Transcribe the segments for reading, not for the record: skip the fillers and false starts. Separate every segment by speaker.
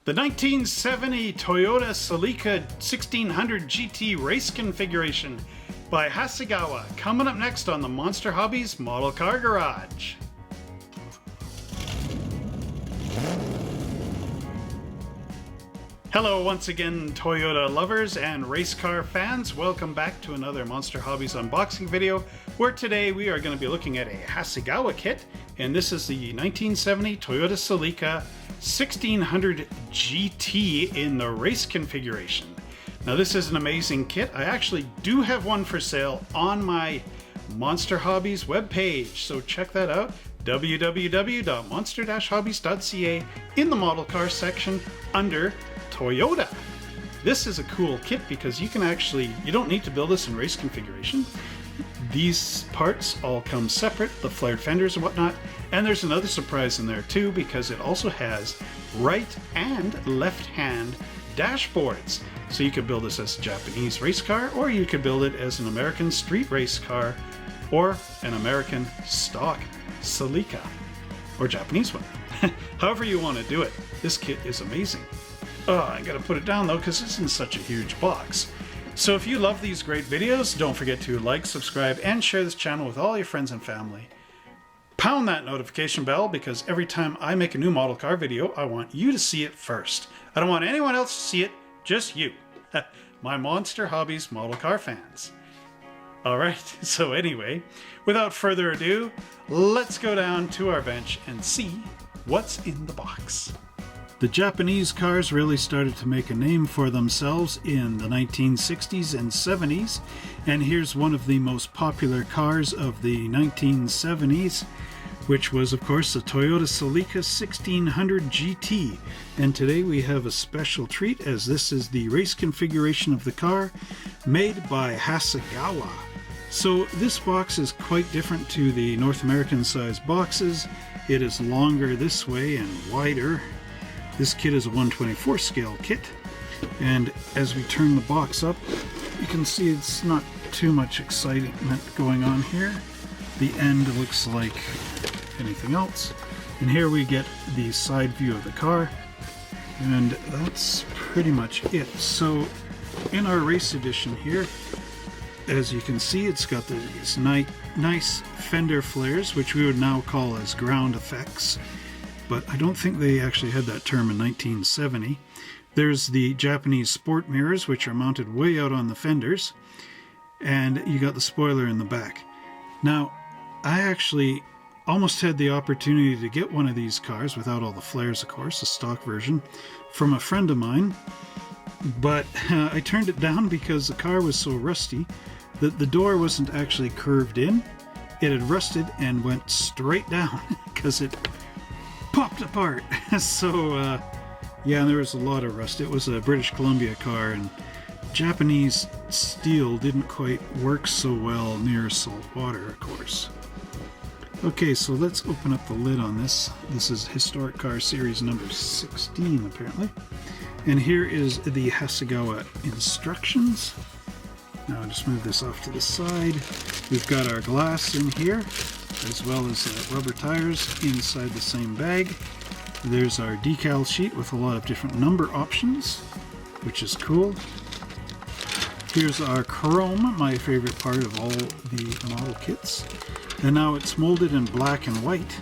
Speaker 1: The 1970 Toyota Celica 1600GT race configuration by Hasegawa, coming up next on the Monster Hobbies Model Car Garage. Hello once again, Toyota lovers and race car fans. Welcome back to another Monster Hobbies unboxing video, where today we are going to be looking at a Hasegawa kit, and this is the 1970 Toyota Celica 1600 GT in the race configuration. Now this is an amazing kit. I actually do have one for sale on my Monster Hobbies webpage, so check that out, www.monster-hobbies.ca, in the model car section under Toyota. This is a cool kit because you don't need to build this in race configuration. These parts all come separate, the flared fenders and whatnot, and there's another surprise in there too because it also has right and left hand dashboards. So you could build this as a Japanese race car, or you could build it as an American street race car, or an American stock Celica, or Japanese one. However you want to do it, this kit is amazing. I gotta put it down though because it's in such a huge box. So if you love these great videos, don't forget to like, subscribe, and share this channel with all your friends and family. Pound that notification bell because every time I make a new model car video, I want you to see it first. I don't want anyone else to see it, just you. My Monster Hobbies model car fans. Alright, so anyway, without further ado, let's go down to our bench and see what's in the box. The Japanese cars really started to make a name for themselves in the 1960s and 70s, and here's one of the most popular cars of the 1970s, which was of course the Toyota Celica 1600 GT. And today we have a special treat, as this is the race configuration of the car made by Hasegawa. So this box is quite different to the North American size boxes. It is longer this way and wider. This kit is a 1/24 scale kit, and as we turn the box up, you can see it's not too much excitement going on here. The end looks like anything else, and here we get the side view of the car, and that's pretty much it. So in our race edition here, as you can see, it's got these nice fender flares, which we would now call as ground effects. But I don't think they actually had that term in 1970. There's the Japanese sport mirrors, which are mounted way out on the fenders, and you got the spoiler in the back. Now, I actually almost had the opportunity to get one of these cars, without all the flares of course, a stock version, from a friend of mine, but I turned it down because the car was so rusty that the door wasn't actually curved in. It had rusted and went straight down because it popped apart. So yeah, there was a lot of rust. It was a British Columbia car, and Japanese steel didn't quite work so well near salt water, of course. Okay, so let's open up the lid on this. This is Historic Car Series number 16 apparently, and here is the Hasegawa instructions. Now I'll just move this off to the side. We've got our glass in here, as well as rubber tires inside the same bag. There's our decal sheet with a lot of different number options, which is cool. Here's our chrome, my favorite part of all the model kits. And now it's molded in black and white.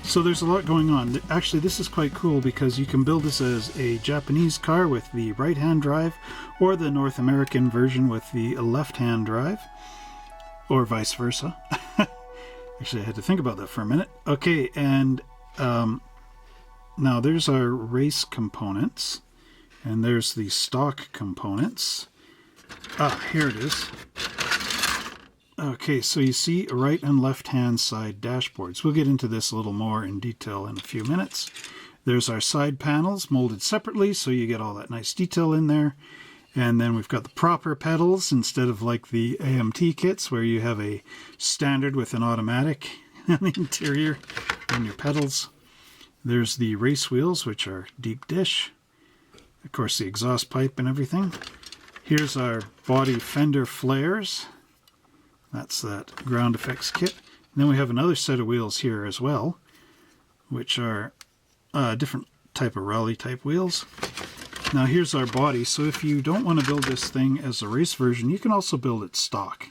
Speaker 1: So there's a lot going on. Actually, this is quite cool because you can build this as a Japanese car with the right-hand drive, or the North American version with the left-hand drive, or vice versa. Actually, I had to think about that for a minute. Okay, and now there's our race components, and there's the stock components. Here it is. Okay, so you see right and left hand side dashboards. We'll get into this a little more in detail in a few minutes. There's our side panels molded separately, so you get all that nice detail in there. And then we've got the proper pedals instead of like the AMT kits where you have a standard with an automatic in the interior and your pedals. There's the race wheels, which are deep dish. Of course, the exhaust pipe and everything. Here's our body fender flares. That's that ground effects kit. And then we have another set of wheels here as well, which are different type of rally type wheels. Now here's our body. So if you don't want to build this thing as a race version, you can also build it stock.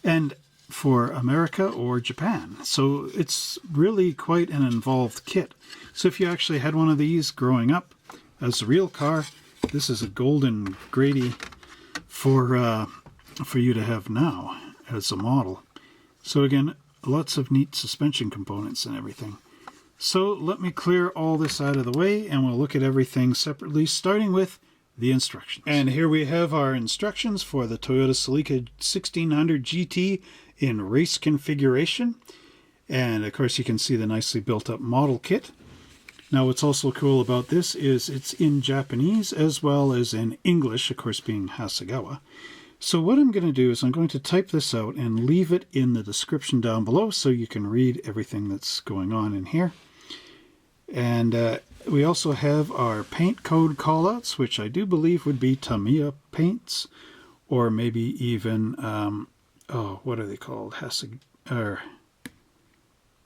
Speaker 1: And for America or Japan. So it's really quite an involved kit. So if you actually had one of these growing up as a real car, this is a golden Grady for you to have now as a model. So again, lots of neat suspension components and everything. So let me clear all this out of the way and we'll look at everything separately, starting with the instructions. And here we have our instructions for the Toyota Celica 1600GT in race configuration. And of course you can see the nicely built up model kit. Now what's also cool about this is it's in Japanese as well as in English, of course being Hasegawa. So what I'm going to do is I'm going to type this out and leave it in the description down below so you can read everything that's going on in here. And we also have our paint code callouts, which I do believe would be Tamiya paints, or maybe even, what are they called?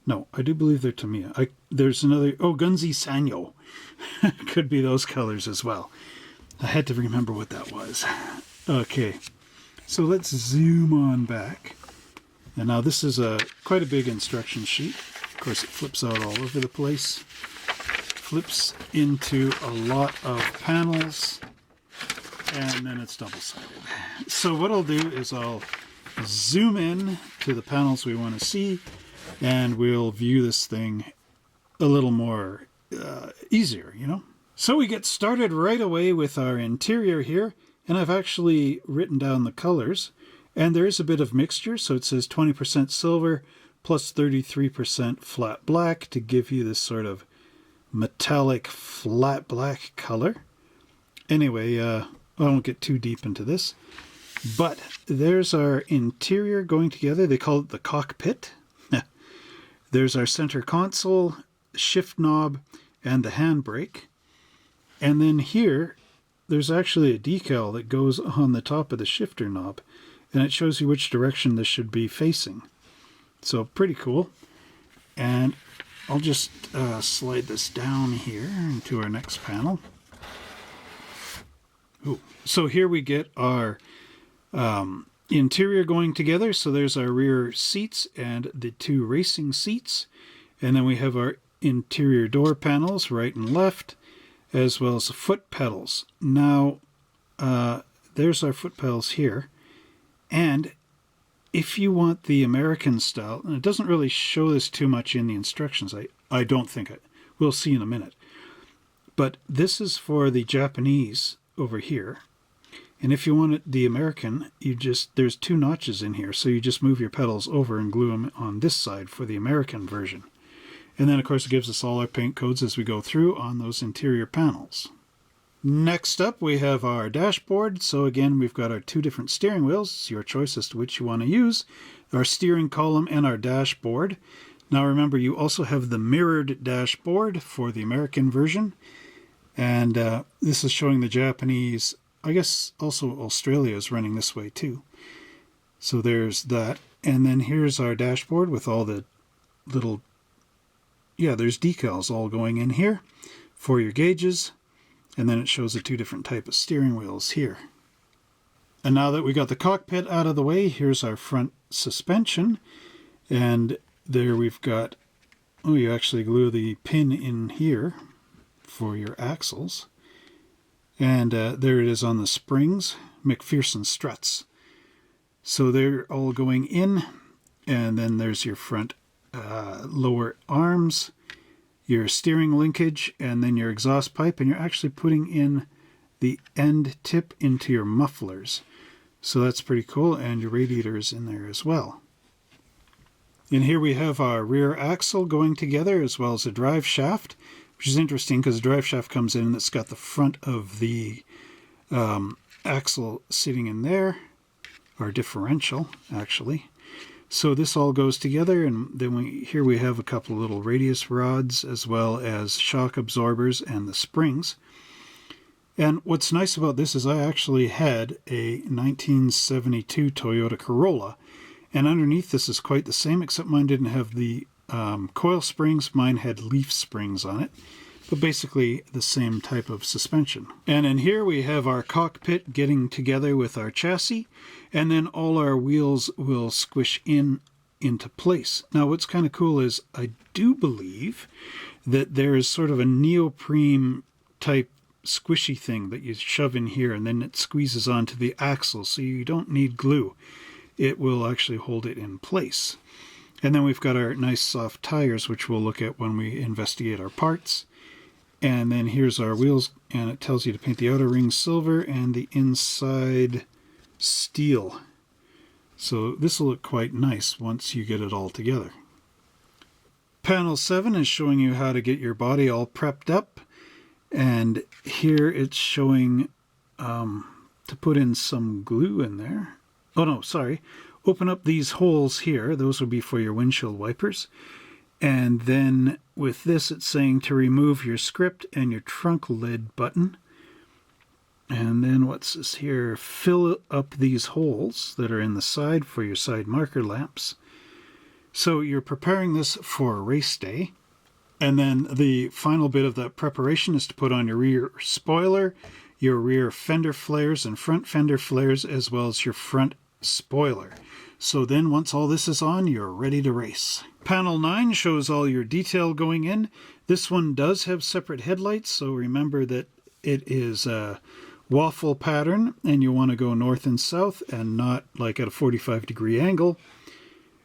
Speaker 1: No, I do believe they're Tamiya. There's another, Gunzi Sanyo. Could be those colors as well. I had to remember what that was. Okay, so let's zoom on back. And now this is quite a big instruction sheet. Of course, it flips out all over the place. Flips into a lot of panels, and then it's double-sided. So what I'll do is I'll zoom in to the panels we want to see, and we'll view this thing a little more easier, you know. So we get started right away with our interior here, and I've actually written down the colors, and there is a bit of mixture, so it says 20% silver plus 33% flat black to give you this sort of metallic flat black color. Anyway, I won't get too deep into this, but there's our interior going together. They call it the cockpit. There's our center console, shift knob, and the handbrake. And then here, there's actually a decal that goes on the top of the shifter knob, and it shows you which direction this should be facing. So pretty cool. And I'll just slide this down here into our next panel. Ooh. So here we get our interior going together. So there's our rear seats and the two racing seats. And then we have our interior door panels, right and left, as well as the foot pedals. Now, there's our foot pedals here. And if you want the American style, and it doesn't really show this too much in the instructions, I don't think it. We'll see in a minute. But this is for the Japanese over here. And if you want it, the American, there's two notches in here, so you just move your pedals over and glue them on this side for the American version. And then, of course, it gives us all our paint codes as we go through on those interior panels. Next up, we have our dashboard. So again, we've got our two different steering wheels. It's your choice as to which you want to use. Our steering column and our dashboard. Now remember, you also have the mirrored dashboard for the American version. And this is showing the Japanese. I guess also Australia is running this way too. So there's that. And then here's our dashboard with all the little, there's decals all going in here for your gauges. And then it shows the two different types of steering wheels here. And now that we got the cockpit out of the way, here's our front suspension. And there we've got, you actually glue the pin in here for your axles. And there it is on the springs, McPherson struts. So they're all going in. And then there's your front lower arms, your steering linkage, and then your exhaust pipe, and you're actually putting in the end tip into your mufflers. So that's pretty cool, and your radiator is in there as well. And here we have our rear axle going together, as well as a drive shaft, which is interesting because the drive shaft comes in and it's got the front of the axle sitting in there, or differential, actually. So this all goes together, and then here we have a couple of little radius rods as well as shock absorbers and the springs. And what's nice about this is I actually had a 1972 Toyota Corolla, and underneath this is quite the same, except mine didn't have the coil springs. Mine had leaf springs on it. but basically the same type of suspension. And in here we have our cockpit getting together with our chassis, and then all our wheels will squish into place. Now what's kind of cool is I do believe that there is sort of a neoprene type squishy thing that you shove in here, and then it squeezes onto the axle, so you don't need glue. It will actually hold it in place. And then we've got our nice soft tires, which we'll look at when we investigate our parts. And then here's our wheels, and it tells you to paint the outer ring silver and the inside steel. So this will look quite nice once you get it all together. Panel 7 is showing you how to get your body all prepped up. And here it's showing to put in some glue in there. Oh no, sorry. Open up these holes here. Those will be for your windshield wipers. And then with this, it's saying to remove your script and your trunk lid button. And then what's this here? Fill up these holes that are in the side for your side marker lamps. So you're preparing this for a race day. And then the final bit of that preparation is to put on your rear spoiler, your rear fender flares and front fender flares, as well as your front spoiler. So then once all this is on, you're ready to race. Panel 9 shows all your detail going in. This one does have separate headlights, so remember that it is a waffle pattern, and you want to go north and south and not like at a 45-degree angle.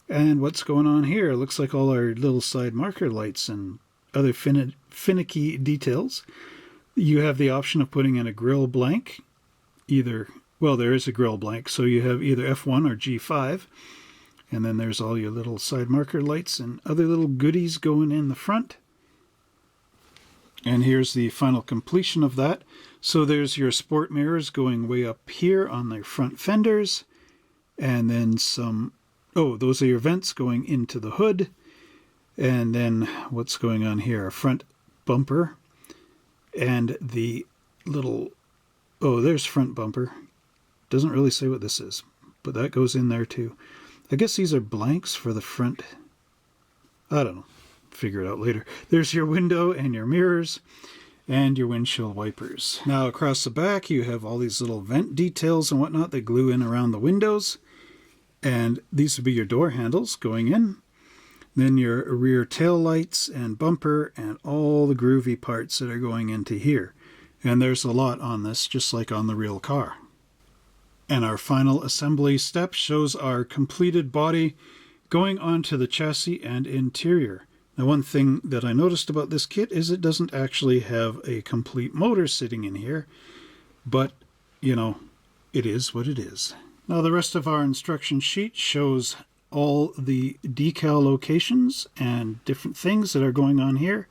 Speaker 1: And what's going on here? It looks like all our little side marker lights and other finicky details. You have the option of putting in a grill blank, well, there is a grill blank, so you have either F1 or G5, and then there's all your little side marker lights and other little goodies going in the front. And here's the final completion of that. So there's your sport mirrors going way up here on their front fenders, and then some, oh, those are your vents going into the hood, and then what's going on here, a front bumper, and the little, oh, there's front bumper. Doesn't really say what this is, but that goes in there too. I guess these are blanks for the front. I don't know. Figure it out later. There's your window and your mirrors and your windshield wipers. Now across the back you have all these little vent details and whatnot that glue in around the windows. And these would be your door handles going in. Then your rear tail lights and bumper and all the groovy parts that are going into here. And there's a lot on this, just like on the real car. And our final assembly step shows our completed body going onto the chassis and interior. Now one thing that I noticed about this kit is it doesn't actually have a complete motor sitting in here, but you know, it is what it is. Now the rest of our instruction sheet shows all the decal locations and different things that are going on here,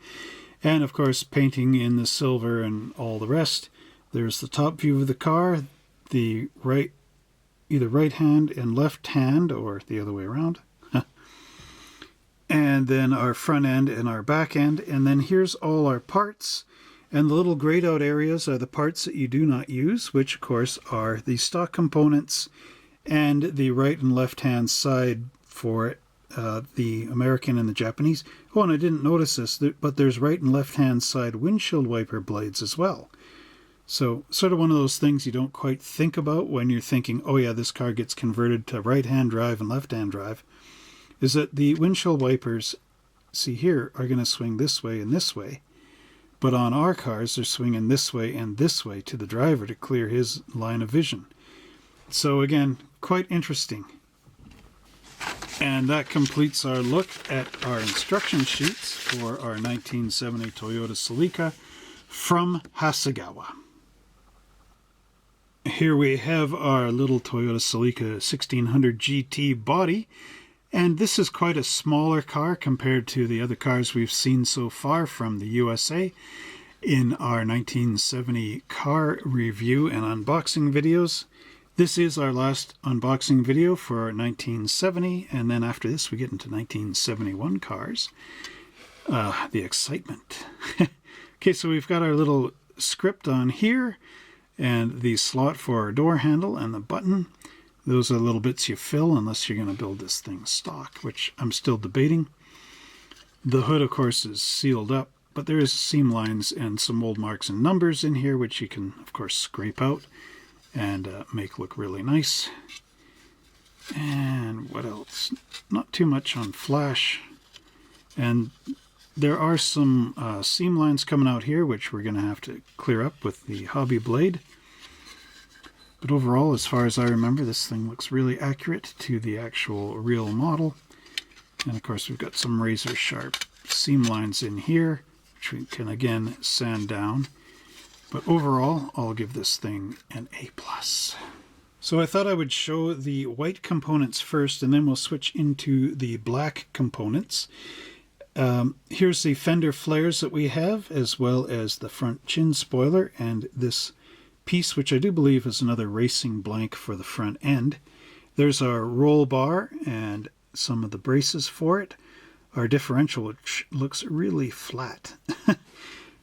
Speaker 1: and of course painting in the silver and all the rest. There's the top view of the car, the either right hand and left hand, or the other way around. And then our front end and our back end. And then here's all our parts. And the little grayed out areas are the parts that you do not use, which of course are the stock components and the right and left hand side for the American and the Japanese. Oh, and I didn't notice this, but there's right and left hand side windshield wiper blades as well. So sort of one of those things you don't quite think about when you're thinking, oh yeah, this car gets converted to right-hand drive and left-hand drive, is that the windshield wipers, see here, are going to swing this way and this way. But on our cars, they're swinging this way and this way to the driver to clear his line of vision. So again, quite interesting. And that completes our look at our instruction sheets for our 1970 Toyota Celica from Hasegawa. Here we have our little Toyota Celica 1600GT body, and this is quite a smaller car compared to the other cars we've seen so far from the USA in our 1970 car review and unboxing videos. This is our last unboxing video for our 1970, and then after this we get into 1971 cars. The excitement. Okay, so we've got our little script on here, and the slot for our door handle and the button. Those are little bits you fill unless you're going to build this thing stock, which I'm still debating. The hood, of course, is sealed up but there is seam lines and some mold marks and numbers in here, which you can, of course, scrape out and make look really nice. And what else? Not too much on flash. And there are some seam lines coming out here, which we're going to have to clear up with the hobby blade. But overall, as far as I remember, this thing looks really accurate to the actual real model. And of course, we've got some razor sharp seam lines in here, which we can again sand down. But overall, I'll give this thing an A+. So I thought I would show the white components first, and then we'll switch into the black components. Here's the fender flares that we have, as well as the front chin spoiler, and this piece, which I do believe is another racing blank for the front end. There's our roll bar and some of the braces for it. Our differential, which looks really flat.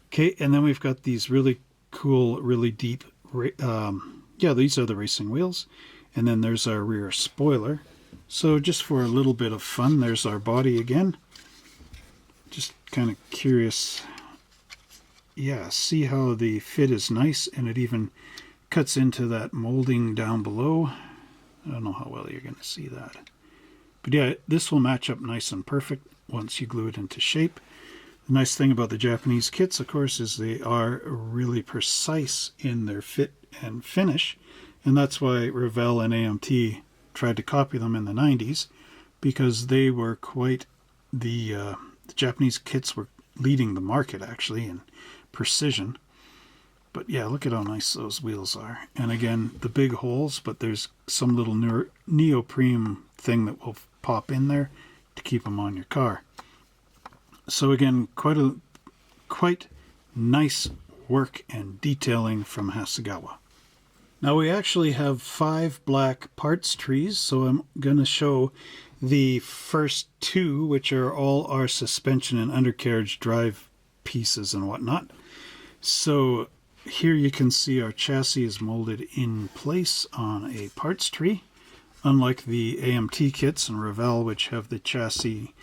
Speaker 1: Okay, and then we've got these really cool, really deep, yeah, these are the racing wheels. And then there's our rear spoiler. So just for a little bit of fun, there's our body again. Just kind of curious. Yeah, see how the fit is nice, and it even cuts into that molding down below. I don't know how well you're going to see that. But yeah, this will match up nice and perfect once you glue it into shape. The nice thing about the Japanese kits, of course, is they are really precise in their fit and finish. And that's why Revell and AMT tried to copy them in the 90s, because they were quite the Japanese kits were leading the market, actually, in precision. But yeah, look at how nice those wheels are. And again, the big holes, but there's some little neoprene thing that will pop in there to keep them on your car. So again, quite nice work and detailing from Hasegawa. Now we actually have 5 black parts trees, so I'm going to show the first 2, which are all our suspension and undercarriage drive pieces and whatnot. So here you can see our chassis is molded in place on a parts tree, unlike the AMT kits and Revell, which have the chassis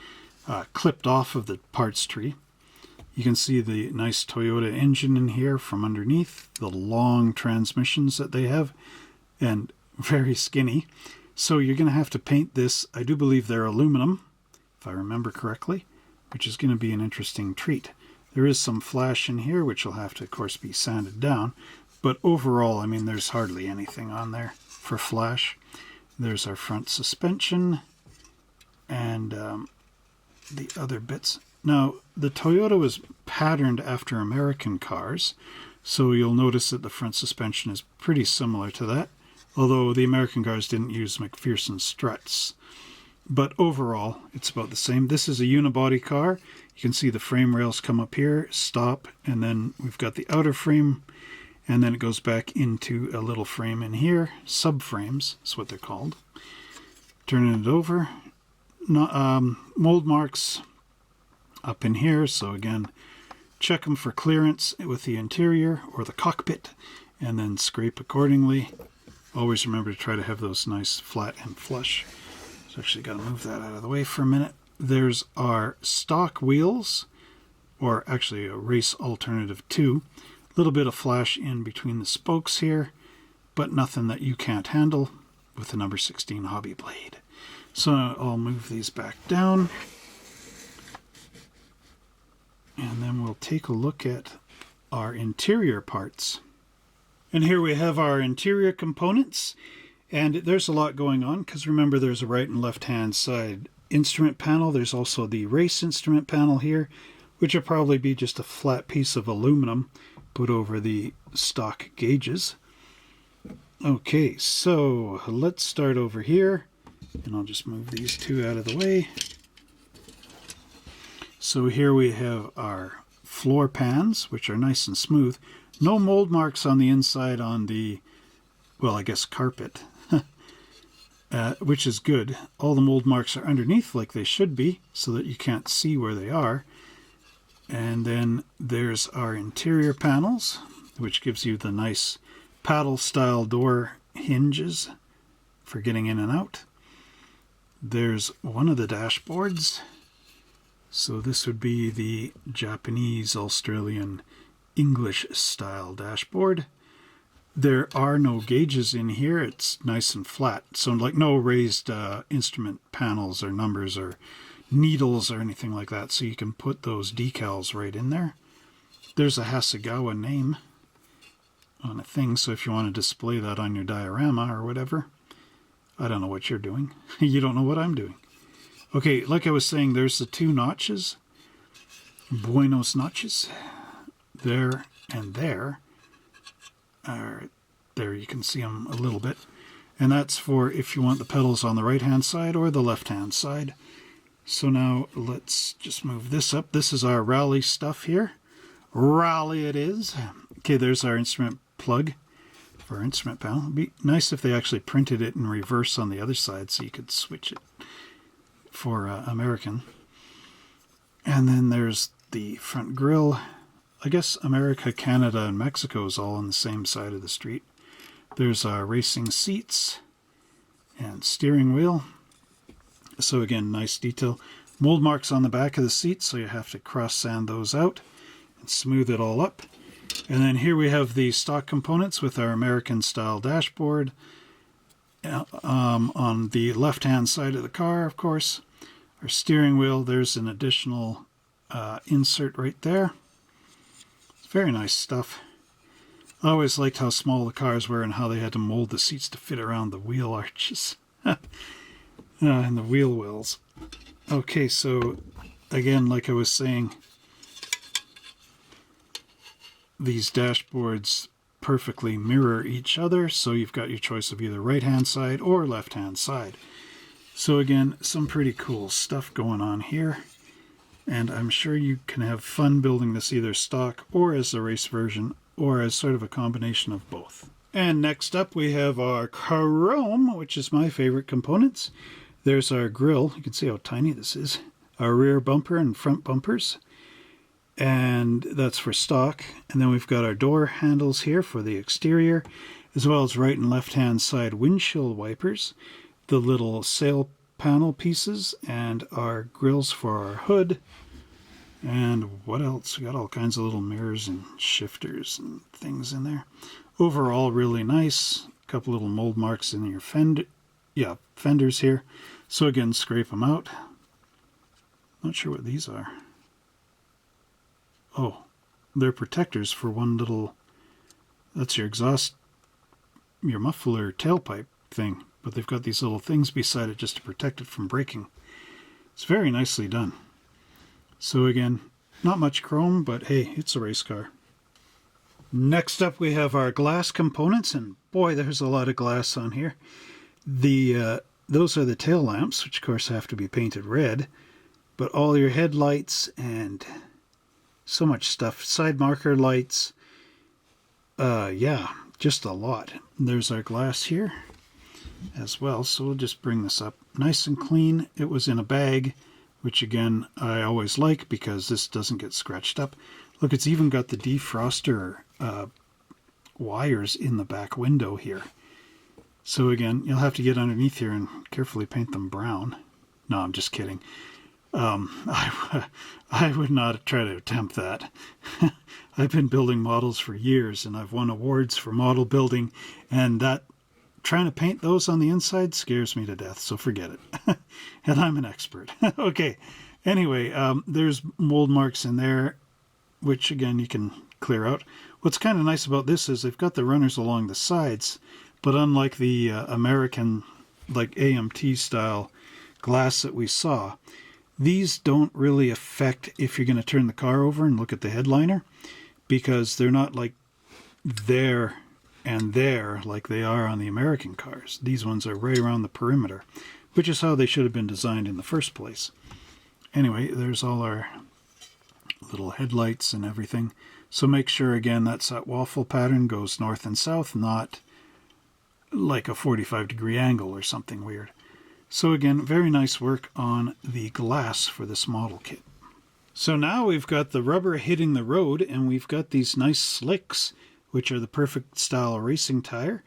Speaker 1: clipped off of the parts tree. You can see the nice Toyota engine in here from underneath, the long transmissions that they have, and very skinny. So you're going to have to paint this. I do believe they're aluminum, if I remember correctly, which is going to be an interesting treat. There is some flash in here, which will have to, of course, be sanded down. But overall, I mean, there's hardly anything on there for flash. There's our front suspension and the other bits. Now, the Toyota was patterned after American cars, so you'll notice that the front suspension is pretty similar to that, although the American cars didn't use McPherson struts. But overall, it's about the same. This is a unibody car. You can see the frame rails come up here, stop, and then we've got the outer frame, and then it goes back into a little frame in here. Subframes is what they're called. Turning it over. Mold marks up in here, so again, check them for clearance with the interior or the cockpit, and then scrape accordingly. Always remember to try to have those nice flat and flush. So actually got to move that out of the way for a minute. There's our stock wheels, or actually a race alternative 2. A little bit of flash in between the spokes here, but nothing that you can't handle with the number 16 hobby blade. So I'll move these back down. And then we'll take a look at our interior parts. And here we have our interior components. And there's a lot going on, because remember, there's a right and left hand side instrument panel. There's also the race instrument panel here, which will probably be just a flat piece of aluminum put over the stock gauges. Okay, so let's start over here, and I'll just move these 2 out of the way. So here we have our floor pans, which are nice and smooth. No mold marks on the inside on the, well, I guess carpet, which is good. All the mold marks are underneath like they should be, so that you can't see where they are. And then there's our interior panels, which gives you the nice paddle style door hinges for getting in and out. There's one of the dashboards. So this would be the Japanese, Australian, English style dashboard. There are no gauges in here. It's nice and flat. So like no raised instrument panels or numbers or needles or anything like that. So you can put those decals right in there. There's a Hasegawa name on a thing. So if you want to display that on your diorama or whatever. I don't know what you're doing. You don't know what I'm doing. Okay, like I was saying, there's the two notches. Buenos notches. There and there. There you can see them a little bit. And that's for if you want the pedals on the right-hand side or the left-hand side. So now let's just move this up. This is our rally stuff here. Rally it is. Okay, there's our instrument plug for our instrument panel. It'd be nice if they actually printed it in reverse on the other side so you could switch it for American. And then there's the front grille. I guess America, Canada, and Mexico is all on the same side of the street. There's our racing seats and steering wheel. So again, nice detail. Mold marks on the back of the seat, so you have to cross sand those out and smooth it all up. And then here we have the stock components with our American style dashboard. On the left-hand side of the car, of course, our steering wheel, there's an additional insert right there. Very nice stuff. I always liked how small the cars were and how they had to mold the seats to fit around the wheel arches and the wheel wells. Okay, so again, like I was saying, these dashboards perfectly mirror each other, so you've got your choice of either right-hand side or left-hand side. So again, some pretty cool stuff going on here. And I'm sure you can have fun building this either stock or as the race version or as sort of a combination of both. And next up we have our chrome, which is my favorite components. There's our grille. You can see how tiny this is. Our rear bumper and front bumpers. And that's for stock. And then we've got our door handles here for the exterior, as well as right and left hand side windshield wipers, the little sail panel pieces, and our grills for our hood. And what else? We got all kinds of little mirrors and shifters and things in there. Overall, really nice. A couple little mold marks in your fenders here. So again, scrape them out. Not sure what these are. Oh, they're protectors for one little, that's your exhaust, your muffler tailpipe thing. But they've got these little things beside it just to protect it from breaking. It's very nicely done. So again, not much chrome, but hey, it's a race car. Next up we have our glass components, and boy, there's a lot of glass on here. Those are the tail lamps, which of course have to be painted red, but all your headlights and so much stuff. Side marker lights. Yeah, just a lot. There's our glass here as well, so we'll just bring this up nice and clean. It was in a bag, which again I always like because this doesn't get scratched up. Look, it's even got the defroster wires in the back window here. So again, you'll have to get underneath here and carefully paint them brown. No, I'm just kidding. I would not try to attempt that. I've been building models for years and I've won awards for model building, and that trying to paint those on the inside scares me to death, so forget it. And I'm an expert. Okay, anyway, there's mold marks in there, which again you can clear out. What's kind of nice about this is they've got the runners along the sides, but unlike the American, like AMT style glass that we saw, these don't really affect if you're going to turn the car over and look at the headliner, because they're not like there and there like they are on the American cars. These ones are right around the perimeter, which is how they should have been designed in the first place. Anyway, there's all our little headlights and everything. So make sure, again, that's that waffle pattern goes north and south, not like a 45-degree angle or something weird. So again, very nice work on the glass for this model kit. So now we've got the rubber hitting the road, and we've got these nice slicks, which are the perfect style racing tire.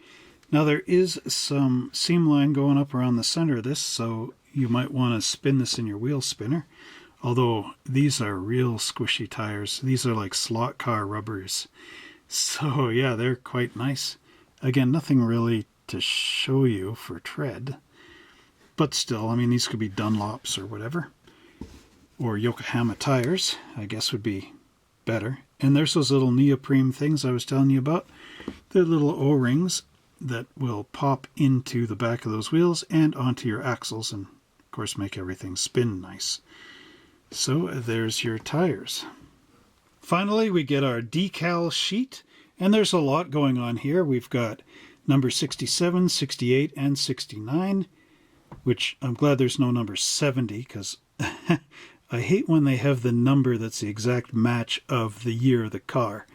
Speaker 1: Now there is some seam line going up around the center of this, so you might want to spin this in your wheel spinner. Although these are real squishy tires. These are like slot car rubbers. So yeah, they're quite nice. Again, nothing really to show you for tread. But still, I mean, these could be Dunlops or whatever. Or Yokohama tires, I guess would be better. And there's those little neoprene things I was telling you about. They're little O-rings that will pop into the back of those wheels and onto your axles and, of course, make everything spin nice. So there's your tires. Finally, we get our decal sheet, and there's a lot going on here. We've got number 67, 68, and 69, which I'm glad there's no number 70, because I hate when they have the number that's the exact match of the year of the car.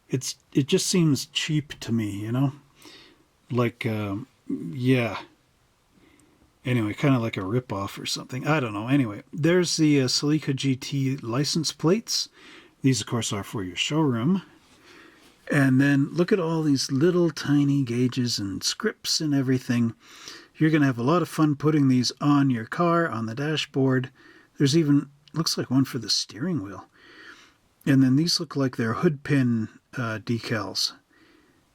Speaker 1: It just seems cheap to me, you know? Like, yeah. Anyway, kind of like a rip-off or something. I don't know. Anyway, there's the Celica GT license plates. These, of course, are for your showroom. And then look at all these little tiny gauges and scripts and everything. You're going to have a lot of fun putting these on your car, on the dashboard. There's even, looks like one for the steering wheel. And then these look like they're hood pin decals.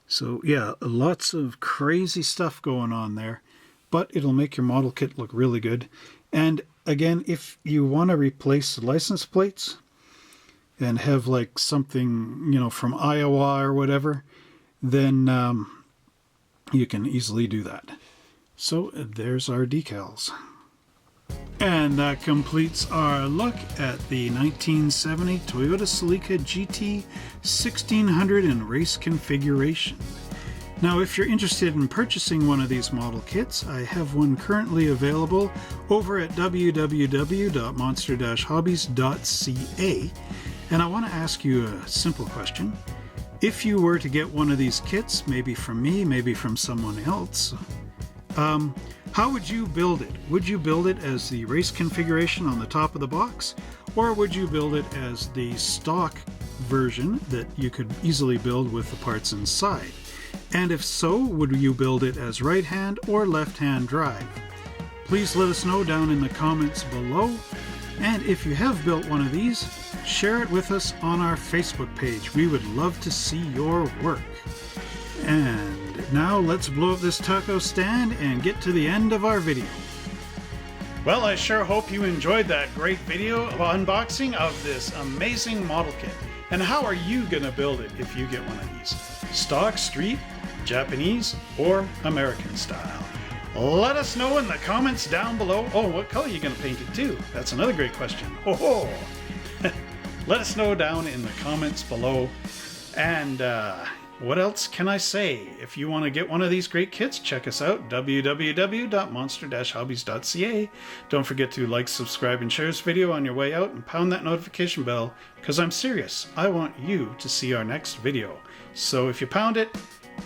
Speaker 1: So yeah, lots of crazy stuff going on there. But it'll make your model kit look really good. And again, if you want to replace the license plates and have like something, you know, from Iowa or whatever, then you can easily do that. So there's our decals. And that completes our look at the 1970 Toyota Celica GT 1600 in race configuration. Now, if you're interested in purchasing one of these model kits, I have one currently available over at www.monster-hobbies.ca. And I want to ask you a simple question. If you were to get one of these kits, maybe from me, maybe from someone else, how would you build it? Would you build it as the race configuration on the top of the box? Or would you build it as the stock version that you could easily build with the parts inside? And if so, would you build it as right-hand or left-hand drive? Please let us know down in the comments below. And if you have built one of these, share it with us on our Facebook page. We would love to see your work. And now let's blow up this taco stand and get to the end of our video. Well, I sure hope you enjoyed that great video of unboxing of this amazing model kit. And how are you going to build it if you get one of these? Stock, street, Japanese, or American style? Let us know in the comments down below. Oh, what color are you going to paint it to? That's another great question. Oh, let us know down in the comments below. And what else can I say? If you want to get one of these great kits, check us out, www.monster-hobbies.ca. Don't forget to like, subscribe, and share this video on your way out, and pound that notification bell, because I'm serious. I want you to see our next video. So if you pound it,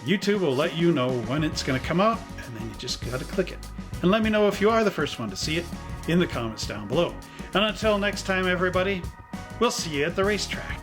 Speaker 1: YouTube will let you know when it's going to come out, and then you just got to click it. And let me know if you are the first one to see it in the comments down below. And until next time, everybody, we'll see you at the racetrack.